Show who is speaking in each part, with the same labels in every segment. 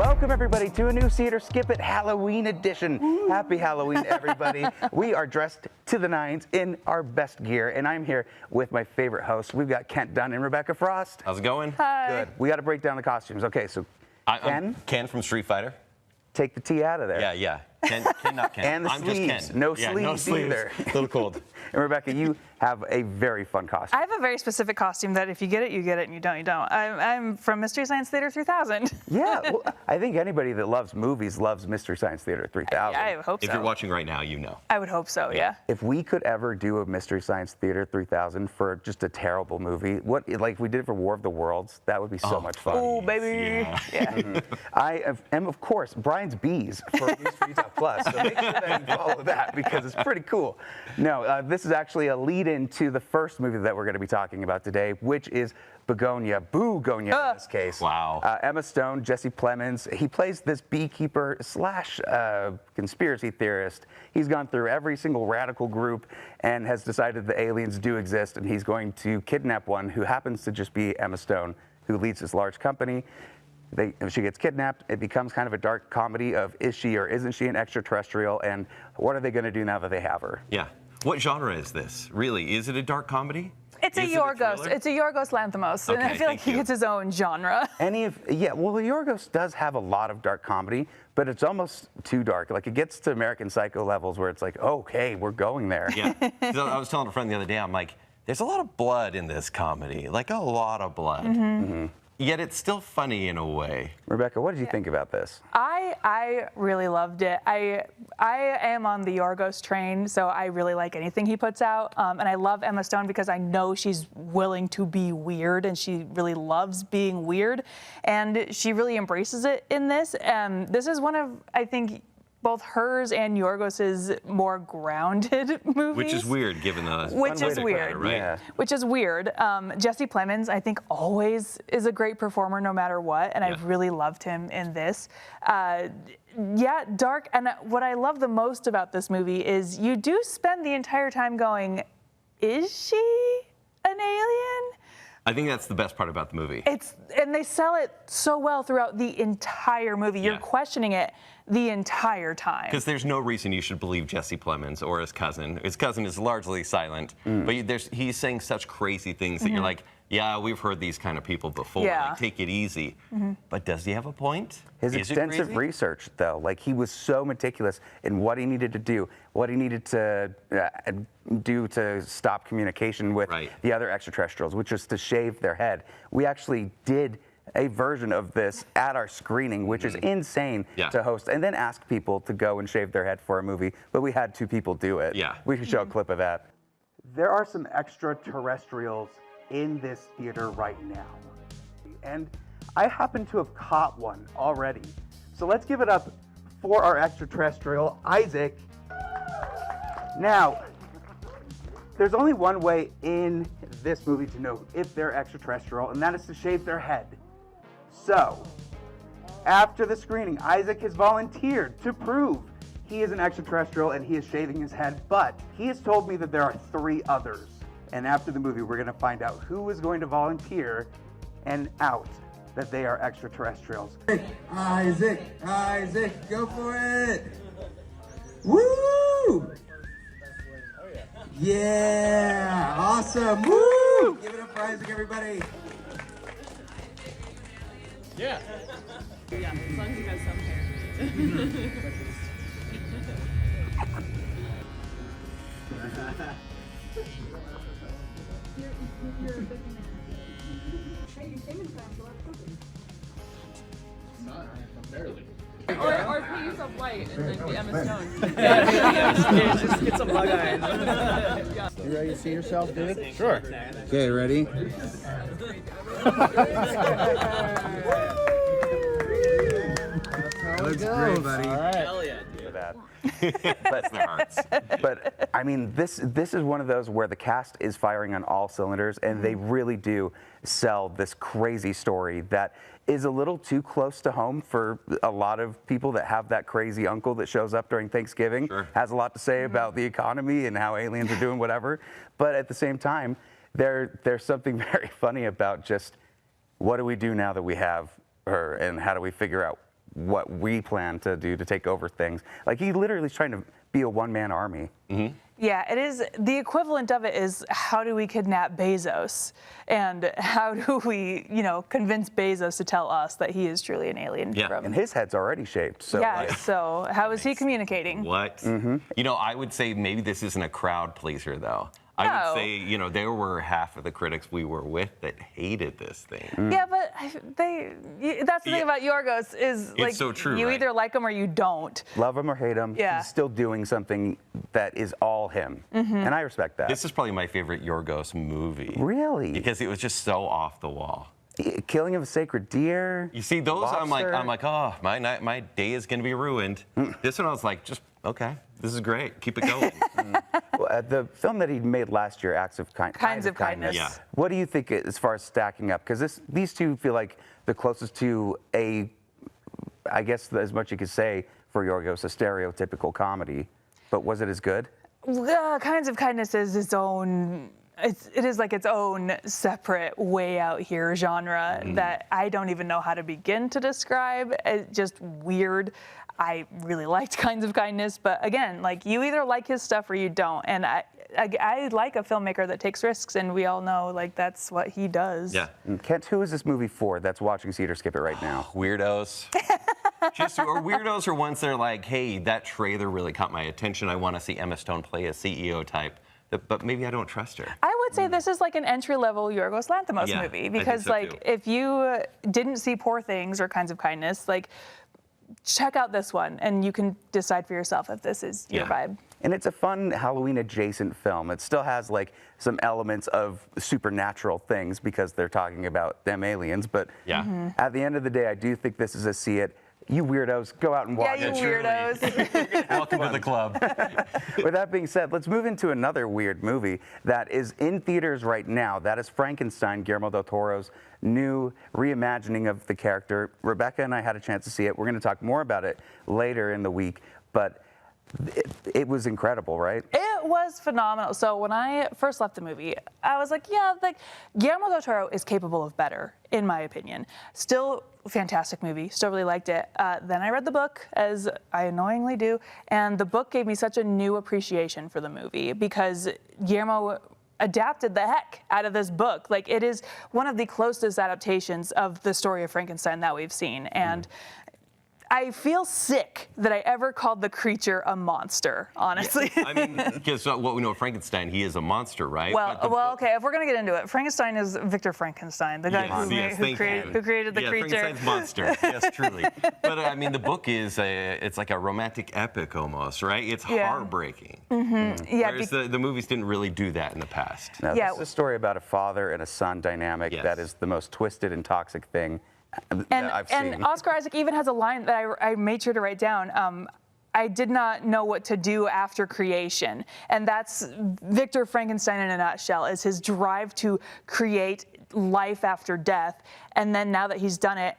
Speaker 1: Welcome, everybody, to a new Theater Skip It Halloween edition. Woo. Happy Halloween, everybody. We are dressed to the nines in our best gear, and I'm here with my favorite hosts. We've got Kent Dunn and Rebecca Frost.
Speaker 2: How's it going?
Speaker 3: Hi.
Speaker 1: Good. We got to break down the costumes. Okay, so
Speaker 2: I'm Ken from Street Fighter.
Speaker 1: Take the T out of there.
Speaker 2: Yeah. Ken, not Ken.
Speaker 1: And the
Speaker 2: I'm
Speaker 1: sleeves.
Speaker 2: just Ken.
Speaker 1: No
Speaker 2: yeah,
Speaker 1: sleeves
Speaker 2: no sleeves
Speaker 1: either.
Speaker 2: A little cold.
Speaker 1: And Rebecca, you have a very fun costume.
Speaker 3: I have a very specific costume that if you get it, you get it, and you don't, you don't. I'm from Mystery Science Theater 3000.
Speaker 1: Yeah, well, I think anybody that loves movies loves Mystery Science Theater 3000.
Speaker 3: I hope so.
Speaker 2: If you're watching right now, you know.
Speaker 3: I would hope so, yeah.
Speaker 1: If we could ever do a Mystery Science Theater 3000 for just a terrible movie, like we did for War of the Worlds, that would be so much fun.
Speaker 3: Oh, baby. Yeah.
Speaker 1: Mm-hmm. I am, of course, Brian's Bees for News for Utah Plus, so make sure that you follow that because it's pretty cool. No, this is actually a lead-in to the first movie that we're going to be talking about today, which is Bugonia in this case.
Speaker 2: Wow.
Speaker 1: Emma Stone, Jesse Plemons, he plays this beekeeper slash conspiracy theorist. He's gone through every single radical group and has decided the aliens do exist, and he's going to kidnap one who happens to just be Emma Stone, who leads this large company. She gets kidnapped. It becomes kind of a dark comedy of is she or isn't she an extraterrestrial, and what are they going to do now that they have her?
Speaker 2: Yeah. What genre is this? Really? Is it a dark comedy?
Speaker 3: It's a Yorgos. It's a Yorgos Lanthimos, and I feel like he gets his own genre.
Speaker 1: Well, Yorgos does have a lot of dark comedy, but it's almost too dark. Like, it gets to American Psycho levels where it's like, okay, we're going there.
Speaker 2: Yeah. So I was telling a friend the other day, I'm like, there's a lot of blood in this comedy, like a lot of blood.
Speaker 1: Mm-hmm.
Speaker 2: Yet it's still funny in a way.
Speaker 1: Rebecca, what did you think about this?
Speaker 3: I really loved it. I am on the Yorgos train, so I really like anything he puts out. And I love Emma Stone because I know she's willing to be weird, and she really loves being weird. And she really embraces it in this. This is one of, I think, both hers and Yorgos's more grounded movies.
Speaker 2: Which is weird, given the...
Speaker 3: Which is weird,
Speaker 2: right?
Speaker 1: Yeah.
Speaker 3: Which is weird. Jesse Plemons, I think, always is a great performer no matter what, and I've really loved him in this. Yeah, dark, and what I love the most about this movie is you do spend the entire time going, is she an alien?
Speaker 2: I think that's the best part about the movie.
Speaker 3: And they sell it so well throughout the entire movie. You're questioning it the entire time.
Speaker 2: Because there's no reason you should believe Jesse Plemons or his cousin. His cousin is largely silent, but he's saying such crazy things that you're like, yeah, we've heard these kind of people before.
Speaker 3: Yeah.
Speaker 2: Like, take it easy. But does he have a point?
Speaker 1: His extensive research, though, like he was so meticulous in what he needed to do, what he needed to do to stop communication with the other extraterrestrials, which was to shave their head. We actually did a version of this at our screening, which is insane to host, and then ask people to go and shave their head for a movie, but we had 2 people do it.
Speaker 2: Yeah.
Speaker 1: We could show a clip of that. There are some extraterrestrials in this theater right now, and I happen to have caught one already. So let's give it up for our extraterrestrial, Isaac. Now, there's only one way in this movie to know if they're extraterrestrial, and that is to shave their head. So, after the screening, Isaac has volunteered to prove he is an extraterrestrial and he is shaving his head, but he has told me that there are 3 others. And after the movie, we're going to find out who is going to volunteer and out that they are extraterrestrials.
Speaker 4: Isaac, go for it! Woo! Yeah, awesome! Woo! Give it up for Isaac, everybody.
Speaker 5: Yeah, as long as he has some hair. Barely. Or put yourself white and then be Emma Stone.
Speaker 6: Just get some bug eyes. You ready to see yourself, dude?
Speaker 5: Sure.
Speaker 1: Okay, ready? Looks great, buddy.
Speaker 6: All right.
Speaker 5: Hell yeah, dude.
Speaker 2: Bless their hearts.
Speaker 1: But I mean, this is one of those where the cast is firing on all cylinders, and they really do sell this crazy story that is a little too close to home for a lot of people that have that crazy uncle that shows up during Thanksgiving, has a lot to say about the economy and how aliens are doing whatever. But at the same time, there's something very funny about just what do we do now that we have her, and how do we figure out what we plan to do to take over things. Like, he literally is trying to be a one-man army.
Speaker 3: Yeah, it is. The equivalent of it is, how do we kidnap Bezos? And how do we, convince Bezos to tell us that he is truly an alien from...
Speaker 1: And his head's already shaped. So
Speaker 3: yeah, so how is he communicating?
Speaker 2: What? I would say maybe this isn't a crowd pleaser, though. I would say, there were half of the critics we were with that hated this thing.
Speaker 3: Yeah, but that's the thing about Yorgos is,
Speaker 2: it's so true,
Speaker 3: you
Speaker 2: right?
Speaker 3: either like him or you don't.
Speaker 1: Love him or hate him, he's still doing something that is all him. And I respect that.
Speaker 2: This is probably my favorite Yorgos movie.
Speaker 1: Really?
Speaker 2: Because it was just so off the wall.
Speaker 1: Killing of a sacred deer.
Speaker 2: You see, those
Speaker 1: lobster.
Speaker 2: I'm like, oh, my day is gonna be ruined. This one I was like, just okay, this is great, keep it going.
Speaker 1: Well, the film that he made last year, Kinds of Kindness.
Speaker 2: Yeah.
Speaker 1: What do you think as far as stacking up? Because these two feel like the closest to I guess as much you could say for Yorgos, a stereotypical comedy. But was it as good?
Speaker 3: Kinds of Kindness is its own. It is like its own separate, way out here genre that I don't even know how to begin to describe. It's just weird. I really liked Kinds of Kindness, but again, like, you either like his stuff or you don't. And I like a filmmaker that takes risks, and we all know, like, that's what he does.
Speaker 2: Yeah.
Speaker 1: Kent, who is this movie for that's watching See It or Skip It right now?
Speaker 2: Weirdos. Or weirdos are ones that are like, hey, that trailer really caught my attention. I want to see Emma Stone play a CEO type. But maybe I don't trust her.
Speaker 3: I would say this is like an entry-level Yorgos Lanthimos movie, because, like, if you didn't see Poor Things or Kinds of Kindness, like, check out this one, and you can decide for yourself if this is your vibe.
Speaker 1: And it's a fun Halloween-adjacent film. It still has, like, some elements of supernatural things because they're talking about them aliens. But at the end of the day, I do think this is a see it. You weirdos, go out and watch it.
Speaker 3: Yeah, you weirdos.
Speaker 2: Welcome to the club.
Speaker 1: With that being said, let's move into another weird movie that is in theaters right now. That is Frankenstein, Guillermo del Toro's new reimagining of the character. Rebecca and I had a chance to see it. We're going to talk more about it later in the week, but it was incredible, right?
Speaker 3: It was phenomenal. So when I first left the movie, I was like, yeah, like, Guillermo del Toro is capable of better, in my opinion. Still fantastic movie, still really liked it. Then I read the book, as I annoyingly do, and the book gave me such a new appreciation for the movie because Guillermo adapted the heck out of this book. Like, it is one of the closest adaptations of the story of Frankenstein that we've seen. And I feel sick that I ever called the creature a monster, honestly.
Speaker 2: Yeah. I mean, because what we know of Frankenstein, he is a monster, right?
Speaker 3: Well, okay, if we're going to get into it, Frankenstein is Victor Frankenstein, the guy who created the creature.
Speaker 2: Frankenstein's monster, yes, truly. But I mean, the book is, it's like a romantic epic almost, right? It's heartbreaking.
Speaker 3: Yeah,
Speaker 2: whereas the movies didn't really do that in the past.
Speaker 1: No, this is a story about a father and a son dynamic that is the most twisted and toxic thing that I've seen.
Speaker 3: And Oscar Isaac even has a line that I made sure to write down. I did not know what to do after creation. And that's Victor Frankenstein in a nutshell, is his drive to create life after death. And then now that he's done it,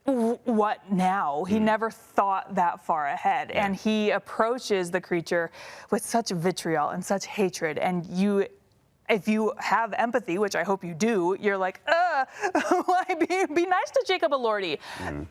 Speaker 3: what now? He never thought that far ahead. And he approaches the creature with such vitriol and such hatred. And if you have empathy, which I hope you do, you're like, be nice to Jacob Elordi.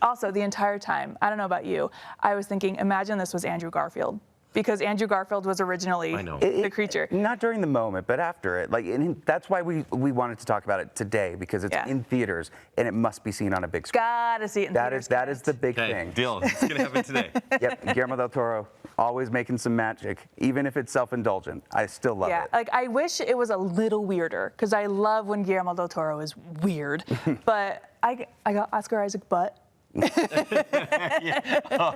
Speaker 3: Also, the entire time, I don't know about you, I was thinking, imagine this was Andrew Garfield. Because Andrew Garfield was originally the creature.
Speaker 1: Not during the moment, but after it. Like, that's why we wanted to talk about it today, because it's in theaters and it must be seen on a big screen.
Speaker 3: Gotta see it in theaters.
Speaker 1: That is the big thing.
Speaker 2: Deal. It's gonna happen today.
Speaker 1: Yep, Guillermo del Toro, always making some magic, even if it's self-indulgent. I still love it.
Speaker 3: Yeah, like, I wish it was a little weirder, because I love when Guillermo del Toro is weird. But I got Oscar Isaac butt.
Speaker 2: Oh,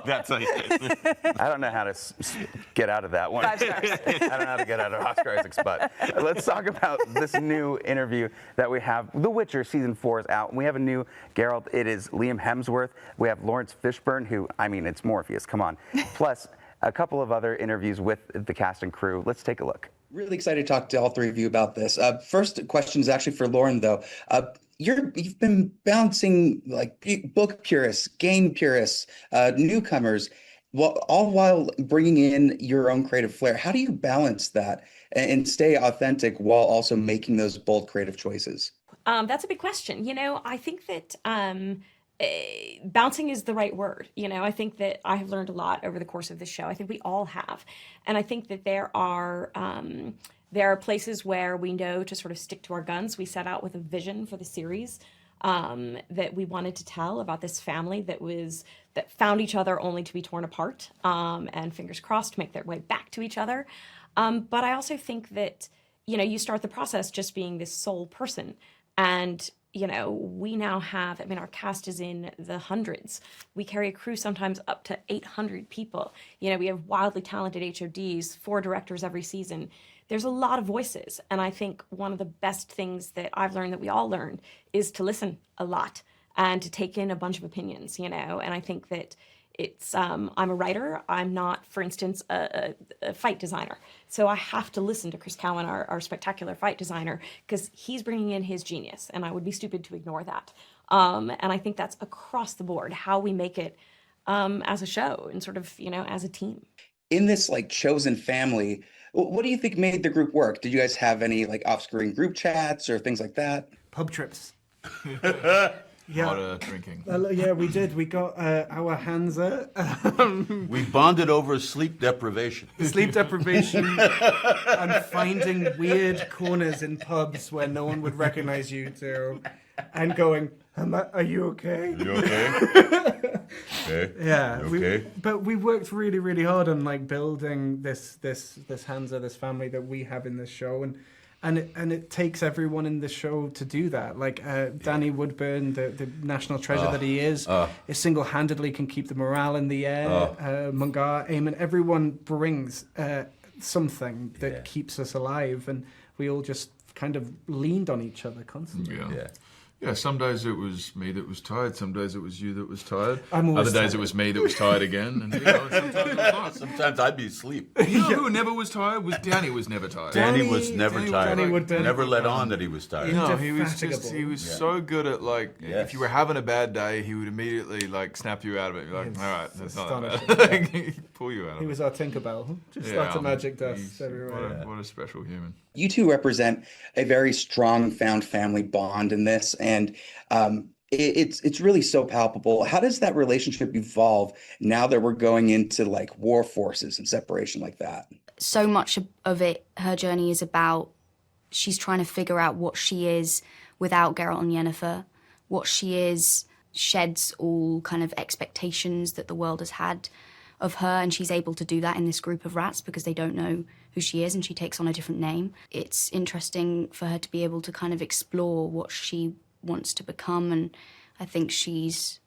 Speaker 2: that's a...
Speaker 1: I don't know how to get out of that one.
Speaker 3: 5 stars.
Speaker 1: I don't know how to get out of Oscar Isaac's butt. Let's talk about this new interview that we have. The Witcher season 4 is out, and we have a new Geralt. It is Liam Hemsworth. We have Lawrence Fishburne, who, I mean, it's Morpheus, come on. Plus, a couple of other interviews with the cast and crew. Let's take a look.
Speaker 7: Really excited to talk to all three of you about this. First question is actually for Lauren, though. You've been balancing, like, book purists, game purists, newcomers, all while bringing in your own creative flair. How do you balance that and stay authentic while also making those bold creative choices?
Speaker 8: That's a big question. You know, I think that bouncing is the right word. You know, I think that I have learned a lot over the course of this show. I think we all have. And I think that there are places where we know to sort of stick to our guns. We set out with a vision for the series that we wanted to tell about this family that found each other only to be torn apart, and fingers crossed make their way back to each other. But I also think that, you know, you start the process just being this sole person. And, you know, we now have, I mean, our cast is in the hundreds. We carry a crew sometimes up to 800 people. You know, we have wildly talented HODs, 4 directors every season. There's a lot of voices. And I think one of the best things that I've learned, that we all learned, is to listen a lot and to take in a bunch of opinions, you know. And I think that it's, I'm a writer. I'm not, for instance, a fight designer. So I have to listen to Chris Cowan, our spectacular fight designer, because he's bringing in his genius, and I would be stupid to ignore that. And I think that's across the board, how we make it as a show and sort of, you know, as a team.
Speaker 7: In this like chosen family, what do you think made the group work? Did you guys have any like off-screen group chats or things like that?
Speaker 6: Pub trips.
Speaker 9: A lot of drinking.
Speaker 6: Yeah, we did. We got our Hansa.
Speaker 10: We bonded over sleep deprivation.
Speaker 6: Sleep deprivation and finding weird corners in pubs where no one would recognize you to, and going, are you okay?
Speaker 10: You okay? Okay.
Speaker 6: Yeah.
Speaker 10: You okay?
Speaker 6: But we worked really, really hard on like building this Hansa, this family that we have in this show, and it takes everyone in the show to do that. Like Danny Woodburn, the national treasure that he is single-handedly can keep the morale in the air. Mungar, Eamon, everyone brings something that keeps us alive, and we all just kind of leaned on each other constantly.
Speaker 9: Yeah, some days it was me that was tired, some days it was you that was tired.
Speaker 6: Other
Speaker 9: days
Speaker 6: tired.
Speaker 9: it was me that was tired again. And, you know, sometimes it was nice.
Speaker 10: Sometimes I'd be asleep.
Speaker 9: You know who never was tired? Danny was never tired.
Speaker 10: Danny was never tired.
Speaker 6: Danny would
Speaker 10: never let on that he was tired.
Speaker 9: No, he was
Speaker 6: Indefatigable.
Speaker 9: so good at like, if you were having a bad day, he would immediately like snap you out of it. You're like, all right, that's not that bad. He'd pull you out of it.
Speaker 6: He was our Tinkerbell. Just lots of magic dust everywhere.
Speaker 9: What a special human.
Speaker 7: You two represent a very strong found family bond in this, and it's really so palpable. How does that relationship evolve now that we're going into like war forces and separation like that?
Speaker 11: So much of it, her journey is about, she's trying to figure out what she is without Geralt and Yennefer. What she is sheds all kind of expectations that the world has had of her, and she's able to do that in this group of rats because they don't know who she is, and she takes on a different name. It's interesting for her to be able to kind of explore what she wants to become, and I think she's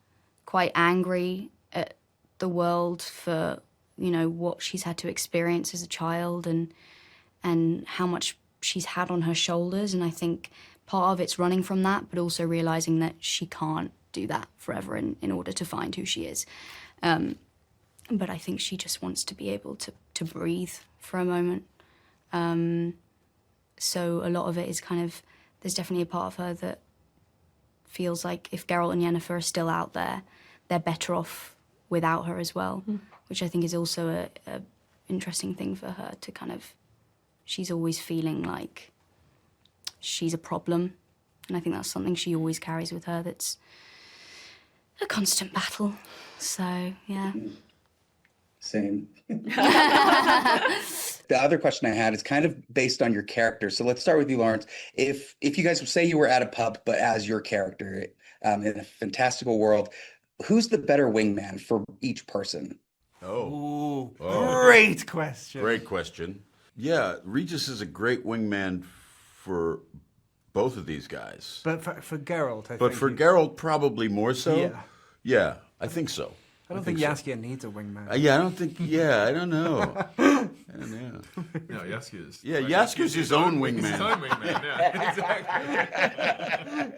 Speaker 11: quite angry at the world for, you know, what she's had to experience as a child and how much she's had on her shoulders, and I think part of it's running from that, but also realizing that she can't do that forever in order to find who she is. But I think she just wants to be able to breathe for a moment. So a lot of it is kind of, there's definitely a part of her that feels like if Geralt and Yennefer are still out there, they're better off without her as well, which I think is also a interesting thing for her to kind of, she's always feeling like she's a problem. And I think that's something she always carries with her, that's a constant battle. So, yeah.
Speaker 7: Same. The other question I had is kind of based on your character. So let's start with you, Lawrence. If you guys say you were at a pub, but as your character in a fantastical world, who's the better wingman for each person?
Speaker 10: Oh.
Speaker 6: Great question.
Speaker 10: Great question. Yeah, Regis is a great wingman for both of these guys.
Speaker 6: But for Geralt, I think.
Speaker 10: But for Geralt, probably more so.
Speaker 6: Yeah.
Speaker 10: Yeah, I think so.
Speaker 6: I don't think Jaskier needs a wingman.
Speaker 10: Yeah, I don't think. Yeah, I don't know. I don't know.
Speaker 9: No, Jaskier is.
Speaker 10: Yeah, Jaskier's his own wingman.
Speaker 9: His own wingman. Yeah, exactly.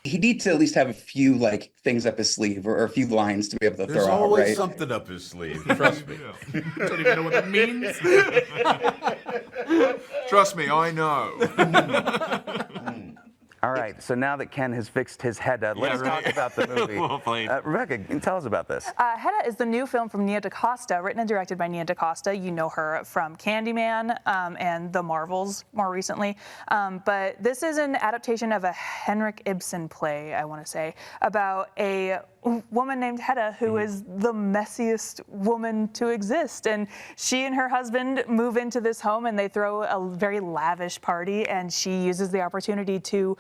Speaker 7: He needs to at least have a few like things up his sleeve or a few lines to be able to
Speaker 10: There's
Speaker 7: throw out,
Speaker 10: always
Speaker 7: right?
Speaker 10: something up his sleeve. Trust me.
Speaker 6: Don't even know what that means.
Speaker 9: Trust me, I know.
Speaker 1: All right, so now that Ken has fixed his Hedda, let's talk about the movie.
Speaker 2: Well played.
Speaker 1: Rebecca, tell us about this.
Speaker 3: Hedda is the new film from Nia DaCosta, written and directed by Nia DaCosta. You know her from Candyman and The Marvels more recently. But this is an adaptation of a Henrik Ibsen play, I want to say, about a woman named Hedda who is the messiest woman to exist. And she and her husband move into this home and they throw a very lavish party, and she uses the opportunity to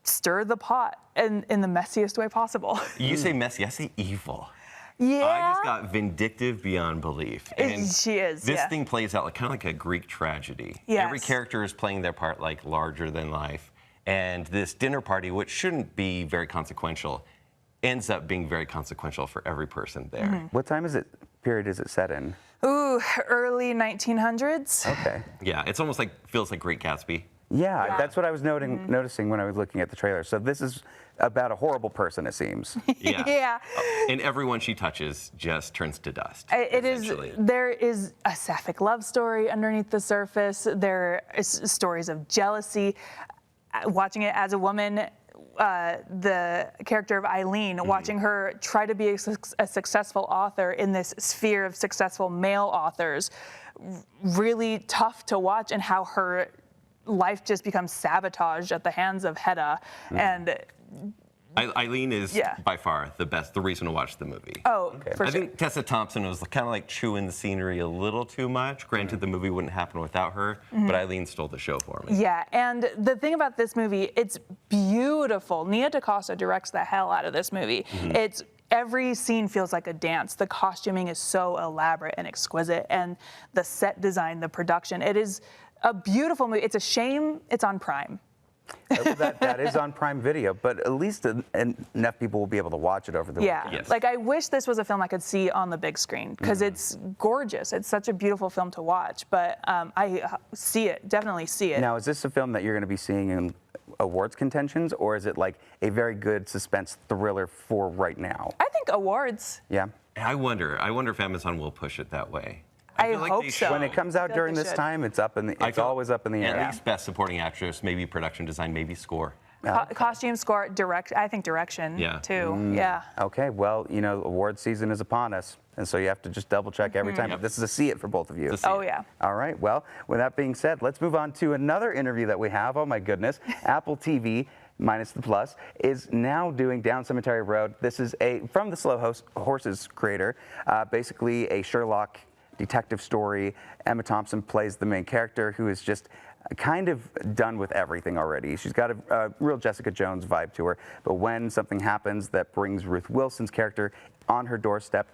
Speaker 3: stir the pot in the messiest way possible.
Speaker 2: You say messy, I say evil.
Speaker 3: Yeah.
Speaker 2: I just got vindictive beyond belief. And
Speaker 3: she is,
Speaker 2: This
Speaker 3: yeah.
Speaker 2: thing plays out kind of like a Greek tragedy.
Speaker 3: Yes.
Speaker 2: Every character is playing their part like larger than life. And this dinner party, which shouldn't be very consequential, ends up being very consequential for every person there.
Speaker 1: What period is it set in?
Speaker 3: Ooh, early 1900s.
Speaker 1: Okay.
Speaker 2: Yeah, it's almost like, feels like Great Gatsby.
Speaker 1: Yeah, that's what I was noticing when I was looking at the trailer. So this is about a horrible person, it seems.
Speaker 2: Yeah.
Speaker 3: Yeah.
Speaker 2: And everyone she touches just turns to dust.
Speaker 3: There is a sapphic love story underneath the surface. There is stories of jealousy. Watching it as a woman, the character of Eileen, watching her try to be a successful author in this sphere of successful male authors, really tough to watch, and how her life just becomes sabotaged at the hands of Hedda. And
Speaker 2: Eileen is by far the reason to watch the movie.
Speaker 3: Oh, for
Speaker 2: I
Speaker 3: sure.
Speaker 2: think Tessa Thompson was kind of like chewing the scenery a little too much. Granted, the movie wouldn't happen without her, but Eileen stole the show for me.
Speaker 3: Yeah, and the thing about this movie, it's beautiful. Nia DaCosta directs the hell out of this movie. It's every scene feels like a dance. The costuming is so elaborate and exquisite, and the set design, the production. It is a beautiful movie. It's a shame it's on Prime.
Speaker 1: That is on Prime Video, but at least enough people will be able to watch it over the weekend.
Speaker 3: Yeah, like I wish this was a film I could see on the big screen, because it's gorgeous. It's such a beautiful film to watch, but I see it, definitely see it.
Speaker 1: Now, is this a film that you're going to be seeing in awards contentions, or is it like a very good suspense thriller for right now?
Speaker 3: I think awards.
Speaker 1: Yeah.
Speaker 2: I wonder if Amazon will push it that way.
Speaker 3: I
Speaker 2: feel like
Speaker 3: hope
Speaker 2: they
Speaker 3: so.
Speaker 2: should.
Speaker 1: When it comes out during this time, it's always up in the air.
Speaker 2: At least best supporting actress, maybe production design, maybe score.
Speaker 3: Costume, score, I think direction too. Yeah.
Speaker 1: Okay, well, award season is upon us, and so you have to just double check every time. But this is a see it for both of you.
Speaker 3: Oh, yeah.
Speaker 1: All right, well, with that being said, let's move on to another interview that we have. Oh, my goodness. Apple TV, minus the plus, is now doing Down Cemetery Road. This is from the Slow Horses creator, basically a Sherlock detective story. Emma Thompson plays the main character, who is just kind of done with everything already. She's got a real Jessica Jones vibe to her, but when something happens that brings Ruth Wilson's character on her doorstep,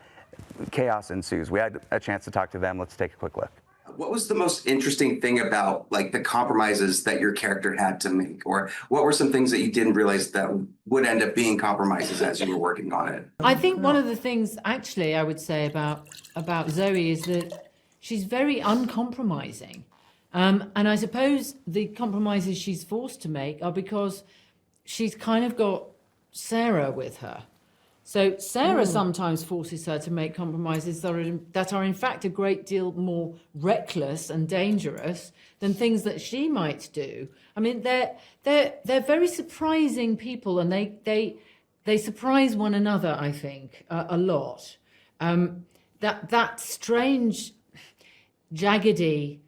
Speaker 1: chaos ensues. We had a chance to talk to them. Let's take a quick look.
Speaker 12: What was the most interesting thing about the compromises that your character had to make? Or what were some things that you didn't realize that would end up being compromises as you were working on it?
Speaker 13: I think one of the things actually I would say about Zoe is that she's very uncompromising. And I suppose the compromises she's forced to make are because she's kind of got Sarah with her. So Sarah sometimes forces her to make compromises that are in fact a great deal more reckless and dangerous than things that she might do. I mean, they're very surprising people, and they surprise one another, I think, a lot. That strange, jaggedy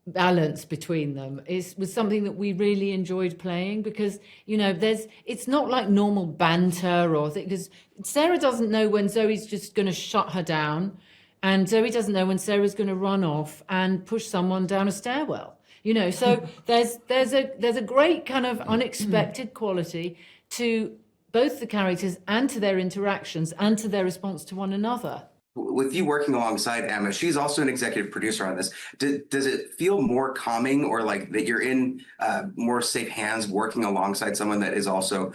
Speaker 13: balance between them was something that we really enjoyed playing, because it's not like normal banter or because Sarah doesn't know when Zoe's just going to shut her down, and Zoe doesn't know when Sarah's going to run off and push someone down a stairwell. So there's a great kind of unexpected quality to both the characters and to their interactions and to their response to one another.
Speaker 12: With you working alongside Emma, she's also an executive producer on this. Does it feel more calming, or like that you're in more safe hands working alongside someone that is also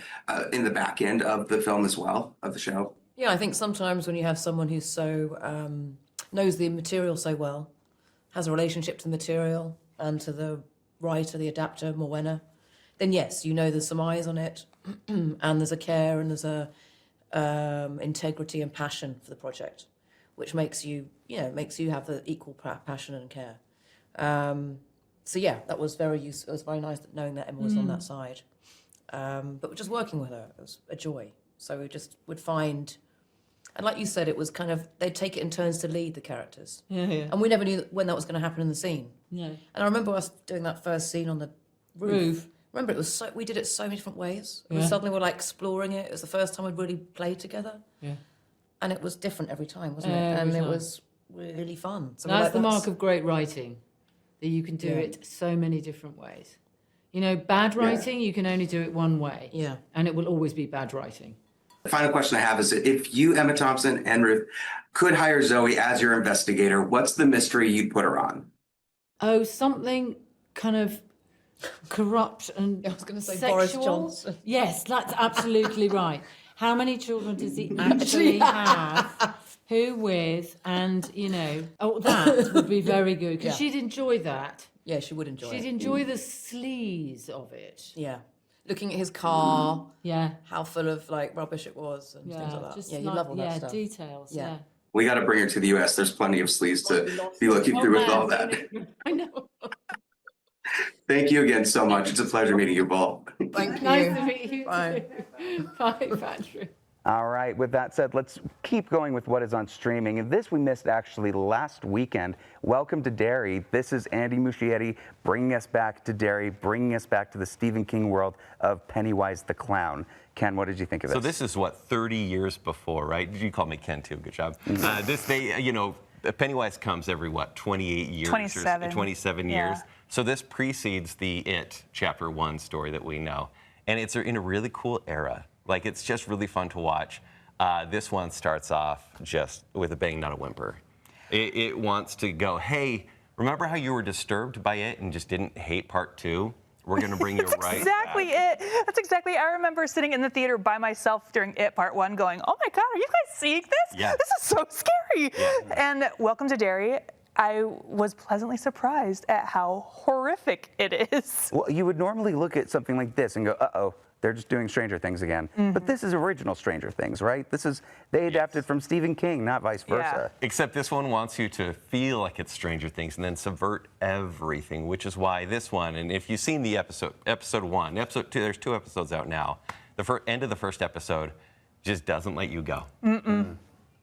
Speaker 12: in the back end of the film as well, of the show?
Speaker 14: Yeah, I think sometimes when you have someone who's so knows the material so well, has a relationship to the material and to the writer, the adapter, Morwenna, then yes, there's some eyes on it, and there's a care and there's a integrity and passion for the project, which makes you have the equal passion and care. So yeah, that was very useful. It was very nice knowing that Emma was on that side. but just working with her, it was a joy. So we just would find, and like you said, it was kind of, they'd take it in turns to lead the characters.
Speaker 13: Yeah, yeah.
Speaker 14: And we never knew when that was going to happen in the scene.
Speaker 13: No.
Speaker 14: And I remember us doing that first scene on the roof. Remember, it was we did it so many different ways. We suddenly were like exploring it. It was the first time we'd really played together.
Speaker 13: Yeah.
Speaker 14: And it was different every time, wasn't it? And it was really fun. So
Speaker 13: that's the mark of great writing, that you can do it so many different ways. You know, bad writing, you can only do it one way.
Speaker 14: Yeah.
Speaker 13: And it will always be bad writing.
Speaker 12: The final question I have is, if you, Emma Thompson and Ruth, could hire Zoe as your investigator, what's the mystery you'd put her on?
Speaker 13: Oh, something kind of corrupt and
Speaker 14: I was going to say
Speaker 13: sexual.
Speaker 14: Boris Johnson.
Speaker 13: Yes, that's absolutely right. How many children does he actually have? Who with? And, you know, that would be very good, because she'd enjoy that.
Speaker 14: Yeah, she would enjoy it.
Speaker 13: She'd enjoy the sleaze of it.
Speaker 14: Yeah. Looking at his car.
Speaker 13: Yeah.
Speaker 14: How full of like rubbish it was and things like that.
Speaker 13: Just
Speaker 14: Yeah, you love all that stuff.
Speaker 13: Details. Yeah.
Speaker 12: We got to bring her to the U.S. There's plenty of sleaze to be looking through with all that.
Speaker 13: I know.
Speaker 12: Thank you again so much. It's a pleasure meeting you both.
Speaker 14: Thank you.
Speaker 13: Nice to meet you
Speaker 14: Bye.
Speaker 13: too. Bye, Patrick.
Speaker 1: All right, with that said, let's keep going with what is on streaming. And this we missed actually last weekend. Welcome to Derry. This is Andy Muschietti bringing us back to Derry, bringing us back to the Stephen King world of Pennywise the Clown. Ken, what did you think of this?
Speaker 2: So this is what, 30 years before, right? You call me Ken too, good job. Pennywise comes every, 28 years?
Speaker 3: 27.
Speaker 2: 27 years. So this precedes the It Chapter 1 story that we know. And it's in a really cool era. Like, it's just really fun to watch. This one starts off just with a bang, not a whimper. It wants to go, hey, remember how you were disturbed by it and just didn't hate part 2? We're going to bring you right
Speaker 3: That's exactly
Speaker 2: back.
Speaker 3: it. That's exactly. I remember sitting in the theater by myself during It Part 1 going, oh my God, are you guys seeing this?
Speaker 2: Yeah.
Speaker 3: This is so scary.
Speaker 2: Yeah.
Speaker 3: And welcome to Derry. I was pleasantly surprised at how horrific it is.
Speaker 1: Well, you would normally look at something like this and go, uh-oh, they're just doing Stranger Things again. But this is original Stranger Things, right? They adapted from Stephen King, not vice versa.
Speaker 2: Except this one wants you to feel like it's Stranger Things and then subvert everything, which is why this one, and if you've seen the episode 1, episode 2, there's 2 episodes out now. The end of the first episode just doesn't let you go.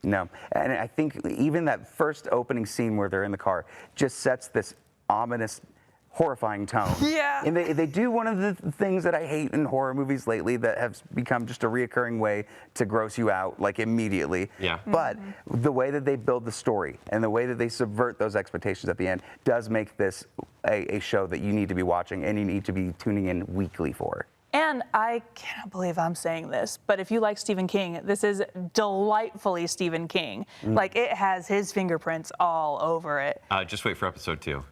Speaker 1: No, and I think even that first opening scene where they're in the car just sets this ominous, horrifying tone.
Speaker 3: Yeah.
Speaker 1: And they do one of the things that I hate in horror movies lately that have become just a reoccurring way to gross you out, like immediately.
Speaker 2: Yeah.
Speaker 1: But the way that they build the story and the way that they subvert those expectations at the end does make this a show that you need to be watching and you need to be tuning in weekly for.
Speaker 3: And I can't believe I'm saying this, but if you like Stephen King, this is delightfully Stephen King. Like, it has his fingerprints all over it.
Speaker 2: Just wait for episode 2. You're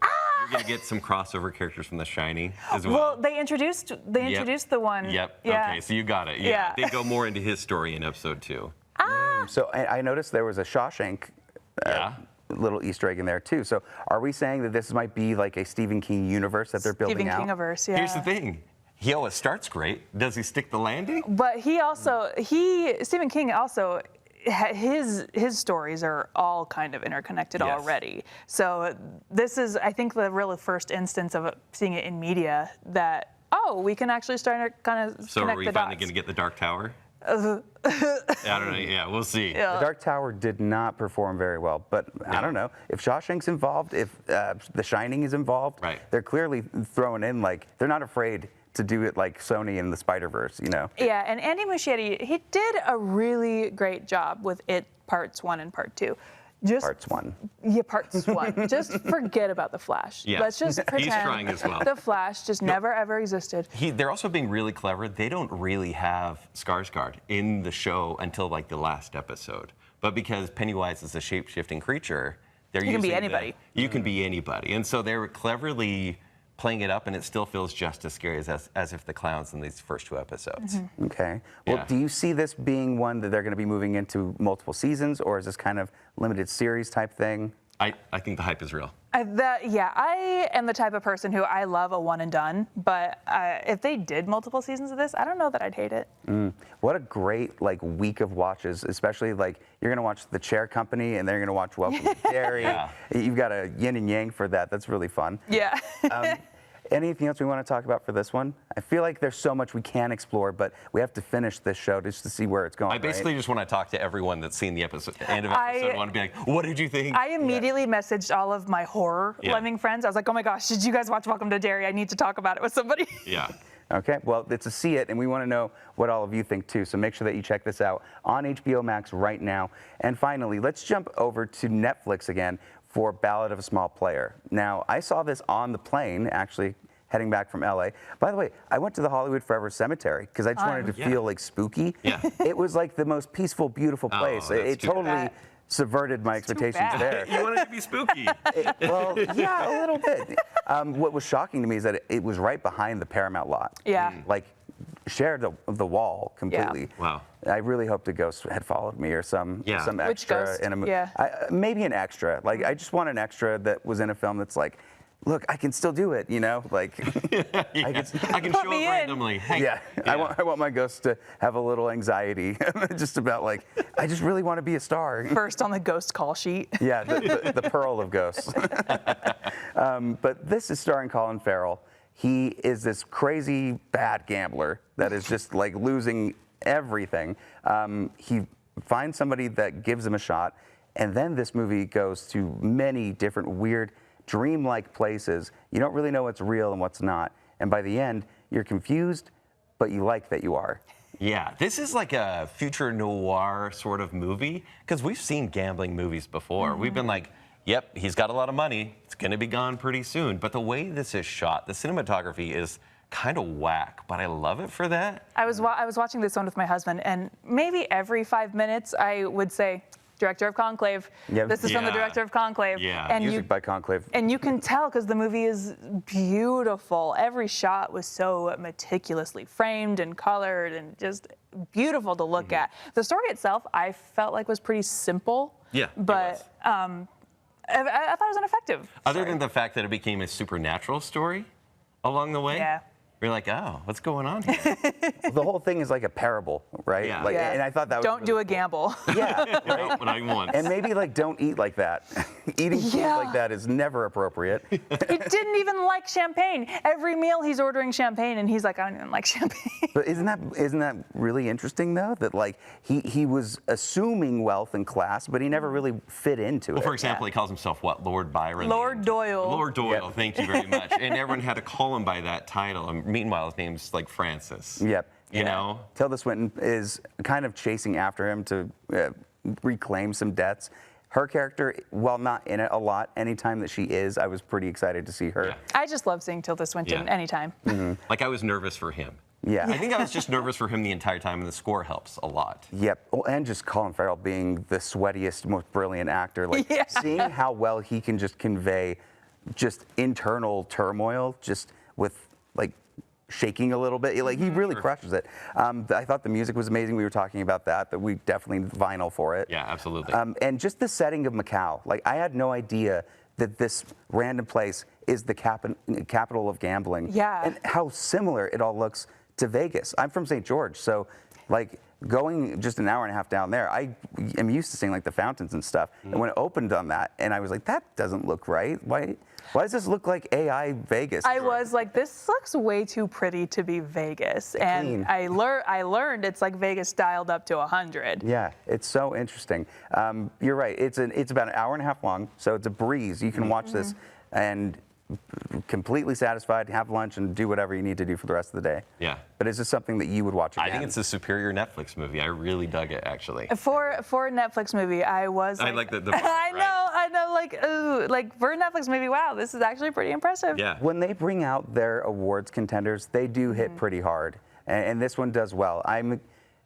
Speaker 2: going to get some crossover characters from The Shining as well.
Speaker 3: Well, they introduced the one.
Speaker 2: Yep.
Speaker 3: Yeah.
Speaker 2: Okay, so you got it.
Speaker 3: Yeah.
Speaker 2: They go more into his story in episode 2.
Speaker 1: So I noticed there was a Shawshank little Easter egg in there too. So are we saying that this might be like a Stephen King universe that they're building out?
Speaker 3: Stephen Kingiverse, yeah.
Speaker 2: Here's the thing. He always starts great. Does he stick the landing?
Speaker 3: But Stephen King also, his stories are all kind of interconnected already. So this is, I think, the really first instance of seeing it in media that, we can actually start to kind of
Speaker 2: So
Speaker 3: connect
Speaker 2: are we
Speaker 3: the
Speaker 2: finally
Speaker 3: dots.
Speaker 2: going to get the Dark Tower? I don't know. Yeah, we'll see.
Speaker 1: The Dark Tower did not perform very well, but I don't know. If Shawshank's involved, if The Shining is involved, they're clearly throwing in, like, they're not afraid to do it like Sony in the Spider-Verse, you know?
Speaker 3: Yeah, and Andy Muschietti, he did a really great job with It Parts 1 and Part 2.
Speaker 1: Parts 1.
Speaker 3: Yeah, Parts 1. Just forget about the Flash.
Speaker 2: Yeah.
Speaker 3: Let's just pretend
Speaker 2: He's trying as well.
Speaker 3: the Flash just never ever existed.
Speaker 2: They're also being really clever. They don't really have Skarsgård in the show until like the last episode. But because Pennywise is a shape-shifting creature, they're
Speaker 3: You can be
Speaker 2: using
Speaker 3: anybody.
Speaker 2: You can be anybody. And so they're cleverly playing it up, and it still feels just as scary as if the clown's in these first 2 episodes.
Speaker 1: Okay. Well, do you see this being one that they're going to be moving into multiple seasons, or is this kind of limited series type thing?
Speaker 2: I think the hype is real.
Speaker 3: I am the type of person who I love a one and done, but if they did multiple seasons of this, I don't know that I'd hate it.
Speaker 1: What a great week of watches, especially you're going to watch The Chair Company and then you're going to watch Welcome to Derry. You've got a yin and yang for that. That's really fun.
Speaker 3: Yeah.
Speaker 1: Anything else we want to talk about for this one? I feel like there's so much we can explore, but we have to finish this show just to see where it's going.
Speaker 2: I basically just want to talk to everyone that's seen the end of episode 1 and be like, what did you think?
Speaker 3: I immediately messaged all of my horror lemming friends. I was like, oh my gosh, did you guys watch Welcome to Derry? I need to talk about it with somebody.
Speaker 2: Yeah.
Speaker 1: Okay, well, it's a see it, and we want to know what all of you think too. So make sure that you check this out on HBO Max right now. And finally, let's jump over to Netflix again for Ballad of a Small Player. Now, I saw this on the plane, actually, heading back from LA. By the way, I went to the Hollywood Forever Cemetery because I just wanted to feel like spooky.
Speaker 2: Yeah.
Speaker 1: It was like the most peaceful, beautiful place. It totally subverted my expectations there.
Speaker 2: You wanted to be spooky.
Speaker 1: Well, yeah, a little bit. What was shocking to me is that it was right behind the Paramount lot.
Speaker 3: Yeah.
Speaker 1: Like, shared the wall completely.
Speaker 2: Yeah. Wow.
Speaker 1: I really hoped a ghost had followed me or some
Speaker 3: Which
Speaker 1: extra
Speaker 3: ghost?
Speaker 1: in a movie.
Speaker 3: Yeah.
Speaker 1: Maybe an extra. Like, I just want an extra that was in a film that's like, look, I can still do it, you know? Like,
Speaker 2: I can show up randomly. Hey.
Speaker 1: Yeah. I want my ghost to have a little anxiety just about like, I just really want to be a star.
Speaker 3: First on the ghost call sheet.
Speaker 1: Yeah, the pearl of ghosts. But this is starring Colin Farrell. He is this crazy bad gambler that is just like losing everything. He finds somebody that gives him a shot, and then this movie goes to many different weird, dreamlike places. You don't really know what's real and what's not. And by the end, you're confused, but you like that you are.
Speaker 2: Yeah, this is like a future noir sort of movie because we've seen gambling movies before. We've been like, yep, he's got a lot of money. It's going to be gone pretty soon. But the way this is shot, the cinematography is kind of whack, but I love it for that.
Speaker 3: I was watching this one with my husband, and maybe every 5 minutes I would say, director of Conclave.
Speaker 1: Yeah.
Speaker 3: This is from the director of Conclave.
Speaker 2: Yeah.
Speaker 3: And
Speaker 1: Music by Conclave.
Speaker 3: And you can tell because the movie is beautiful. Every shot was so meticulously framed and colored and just beautiful to look at. The story itself, I felt like was pretty simple.
Speaker 2: Yeah.
Speaker 3: But I thought it was an effective
Speaker 2: Other than the fact that it became a supernatural story along the way.
Speaker 3: Yeah.
Speaker 2: You're like, oh, what's going on here?
Speaker 1: The whole thing is like a parable, right?
Speaker 2: Yeah.
Speaker 1: Like, and I thought that was
Speaker 3: Don't do a gamble.
Speaker 1: Yeah, right?
Speaker 2: Not once.
Speaker 1: And maybe like don't eat like that. Eating food like that is never appropriate.
Speaker 3: He didn't even like champagne. Every meal he's ordering champagne, and he's like, I don't even like champagne.
Speaker 1: But isn't that really interesting though? That like he was assuming wealth and class, but he never really fit into
Speaker 2: Well,
Speaker 1: it.
Speaker 2: for example, he calls himself what? Lord Byron?
Speaker 3: Lord Doyle.
Speaker 2: Lord Doyle, thank you very much. And everyone had to call him by that title. Meanwhile, his name's like Francis.
Speaker 1: Yep.
Speaker 2: You know?
Speaker 1: Tilda Swinton is kind of chasing after him to reclaim some debts. Her character, while not in it a lot, anytime that she is, I was pretty excited to see her.
Speaker 2: Yeah.
Speaker 3: I just love seeing Tilda Swinton anytime.
Speaker 2: Like I was nervous for him.
Speaker 1: Yeah.
Speaker 2: I think I was just nervous for him the entire time, and the score helps a lot.
Speaker 1: Yep. Well, and just Colin Farrell being the sweatiest, most brilliant actor. Like seeing how well he can just convey just internal turmoil, just with like shaking a little bit. Like he really crushes it. I thought the music was amazing. We were talking about that we definitely vinyl for it.
Speaker 2: Yeah, absolutely.
Speaker 1: And just the setting of Macau. Like I had no idea that this random place is the capital of gambling.
Speaker 3: Yeah.
Speaker 1: And how similar it all looks to Vegas. I'm from St. George, so like going just an hour and a half down there, I am used to seeing like the fountains and stuff. And when it opened on that, and I was like, that doesn't look right. Why does this look like AI Vegas?
Speaker 3: I was like, this looks way too pretty to be Vegas. And I learned it's like Vegas dialed up to 100.
Speaker 1: Yeah, it's so interesting. You're right. It's about an hour and a half long, so it's a breeze. You can watch this and completely satisfied, have lunch, and do whatever you need to do for the rest of the day.
Speaker 2: Yeah.
Speaker 1: But is this something that you would watch again?
Speaker 2: I think it's a superior Netflix movie. I really dug it, actually.
Speaker 3: For a Netflix movie, I was
Speaker 2: I
Speaker 3: like,
Speaker 2: like the
Speaker 3: I know, like, ooh, like for a Netflix movie, wow, this is actually pretty impressive.
Speaker 2: Yeah.
Speaker 1: When they bring out their awards contenders, they do hit pretty hard, and this one does well. I'm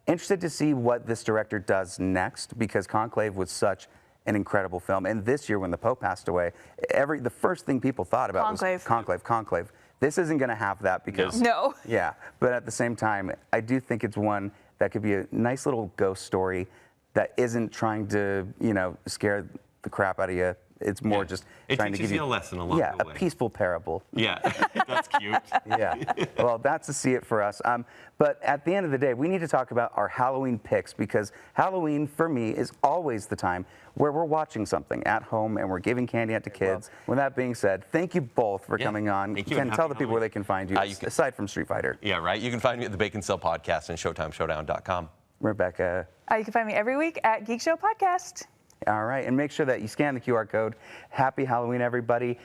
Speaker 1: interested to see what this director does next because Conclave was such an incredible film. And this year, when the Pope passed away, the first thing people thought about was Conclave. This isn't going to have that because
Speaker 3: No.
Speaker 1: Yeah, but at the same time, I do think it's one that could be a nice little ghost story that isn't trying to, scare the crap out of you It's more just
Speaker 2: It
Speaker 1: trying to
Speaker 2: teaches
Speaker 1: give
Speaker 2: you a lesson along
Speaker 1: yeah,
Speaker 2: the
Speaker 1: a
Speaker 2: way.
Speaker 1: peaceful parable.
Speaker 2: Yeah, that's cute.
Speaker 1: Yeah. Well, that's a see it for us. But at the end of the day, we need to talk about our Halloween picks because Halloween, for me, is always the time where we're watching something at home and we're giving candy out to kids. With that being said, thank you both for coming on.
Speaker 2: Thank you,
Speaker 1: Ken,
Speaker 2: and
Speaker 1: tell
Speaker 2: happy
Speaker 1: the people where they can find you, aside from Street Fighter.
Speaker 2: Yeah, right. You can find me at the Bacon Cell Podcast and ShowtimeShowdown.com.
Speaker 1: Rebecca.
Speaker 3: You can find me every week at Geek Show Podcast.
Speaker 1: All right, and make sure that you scan the QR code. Happy Halloween, everybody.